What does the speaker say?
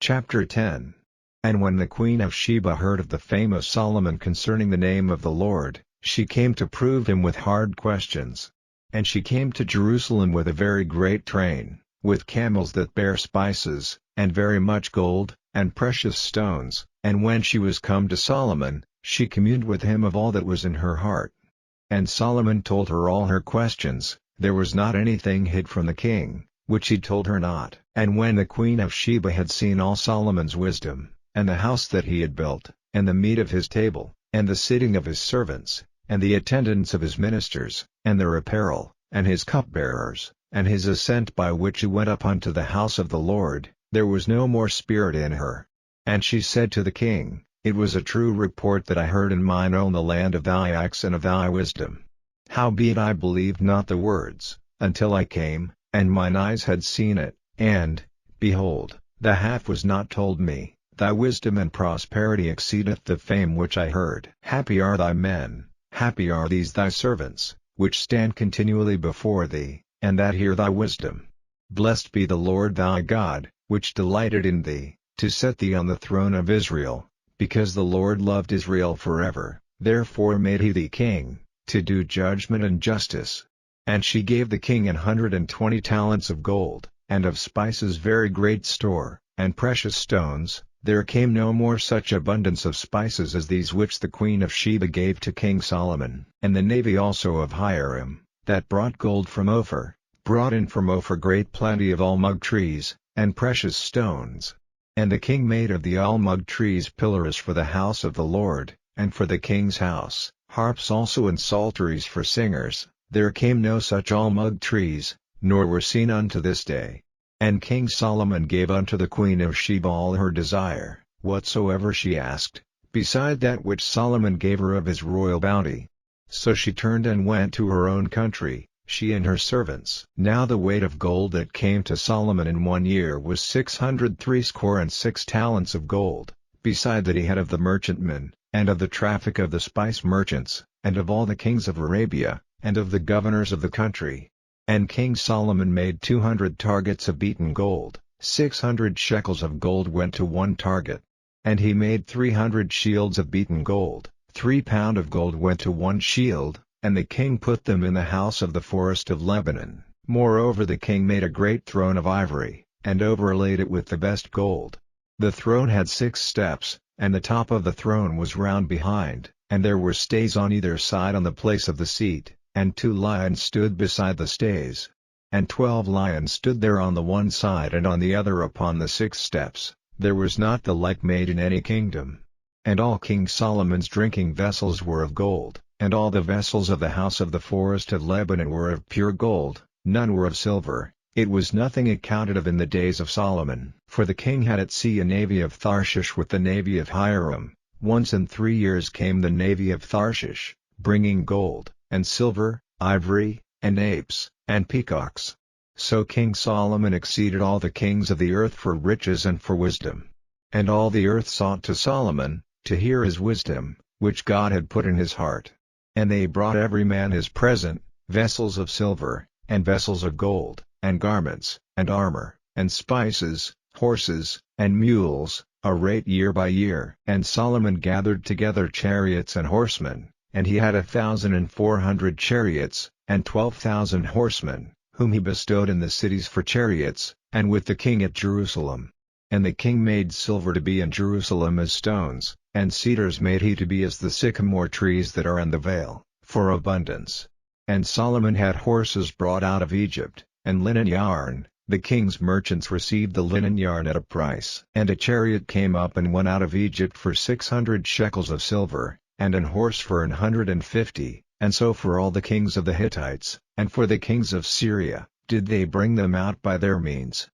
Chapter 10. And when the queen of Sheba heard of the fame of Solomon concerning the name of the Lord, she came to prove him with hard questions. And she came to Jerusalem with a very great train, with camels that bear spices, and very much gold, and precious stones. And when she was come to Solomon, she communed with him of all that was in her heart. And Solomon told her all her questions. There was not anything hid from the king, which he told her not. And when the queen of Sheba had seen all Solomon's wisdom, and the house that he had built, and the meat of his table, and the sitting of his servants, and the attendance of his ministers, and their apparel, and his cupbearers, and his ascent by which he went up unto the house of the Lord, there was no more spirit in her. And she said to the king, It was a true report that I heard in mine own the land of thy acts and of thy wisdom. Howbeit I believed not the words, until I came, and mine eyes had seen it, and, behold, the half was not told me. Thy wisdom and prosperity exceedeth the fame which I heard. Happy are thy men, happy are these thy servants, which stand continually before thee, and that hear thy wisdom. Blessed be the Lord thy God, which delighted in thee, to set thee on the throne of Israel, because the Lord loved Israel forever, therefore made he thee king, to do judgment and justice. And she gave the king 120 talents of gold, and of spices very great store, and precious stones. There came no more such abundance of spices as these which the queen of Sheba gave to King Solomon. And the navy also of Hiram, that brought gold from Ophir, brought in from Ophir great plenty of almug trees, and precious stones. And the king made of the almug trees pillars for the house of the Lord, and for the king's house, harps also and psalteries for singers. There came no such almug trees, nor were seen unto this day. And King Solomon gave unto the queen of Sheba all her desire, whatsoever she asked, beside that which Solomon gave her of his royal bounty. So she turned and went to her own country, she and her servants. Now the weight of gold that came to Solomon in 1 year was 666 talents of gold, beside that he had of the merchantmen, and of the traffic of the spice merchants, and of all the kings of Arabia, and of the governors of the country. And King Solomon made 200 targets of beaten gold, 600 shekels of gold went to one target. And he made 300 shields of beaten gold, 3 pound of gold went to one shield, and the king put them in the house of the forest of Lebanon. Moreover the king made a great throne of ivory, and overlaid it with the best gold. The throne had 6 steps, and the top of the throne was round behind, and there were stays on either side on the place of the seat. And 2 lions stood beside the stays. And 12 lions stood there on the one side and on the other upon the 6 steps, there was not the like made in any kingdom. And all King Solomon's drinking vessels were of gold, and all the vessels of the house of the forest of Lebanon were of pure gold, none were of silver. It was nothing accounted of in the days of Solomon. For the king had at sea a navy of Tharshish with the navy of Hiram. Once in 3 years came the navy of Tharshish, bringing gold, and silver, ivory, and apes, and peacocks. So King Solomon exceeded all the kings of the earth for riches and for wisdom. And all the earth sought to Solomon, to hear his wisdom, which God had put in his heart. And they brought every man his present, vessels of silver, and vessels of gold, and garments, and armor, and spices, horses, and mules, a rate year by year. And Solomon gathered together chariots and horsemen. And he had 1,400 chariots, and 12,000 horsemen, whom he bestowed in the cities for chariots, and with the king at Jerusalem. And the king made silver to be in Jerusalem as stones, and cedars made he to be as the sycamore trees that are in the vale, for abundance. And Solomon had horses brought out of Egypt, and linen yarn. The king's merchants received the linen yarn at a price. And a chariot came up and went out of Egypt for 600 shekels of silver, and an horse for 150, and so for all the kings of the Hittites, and for the kings of Syria, did they bring them out by their means.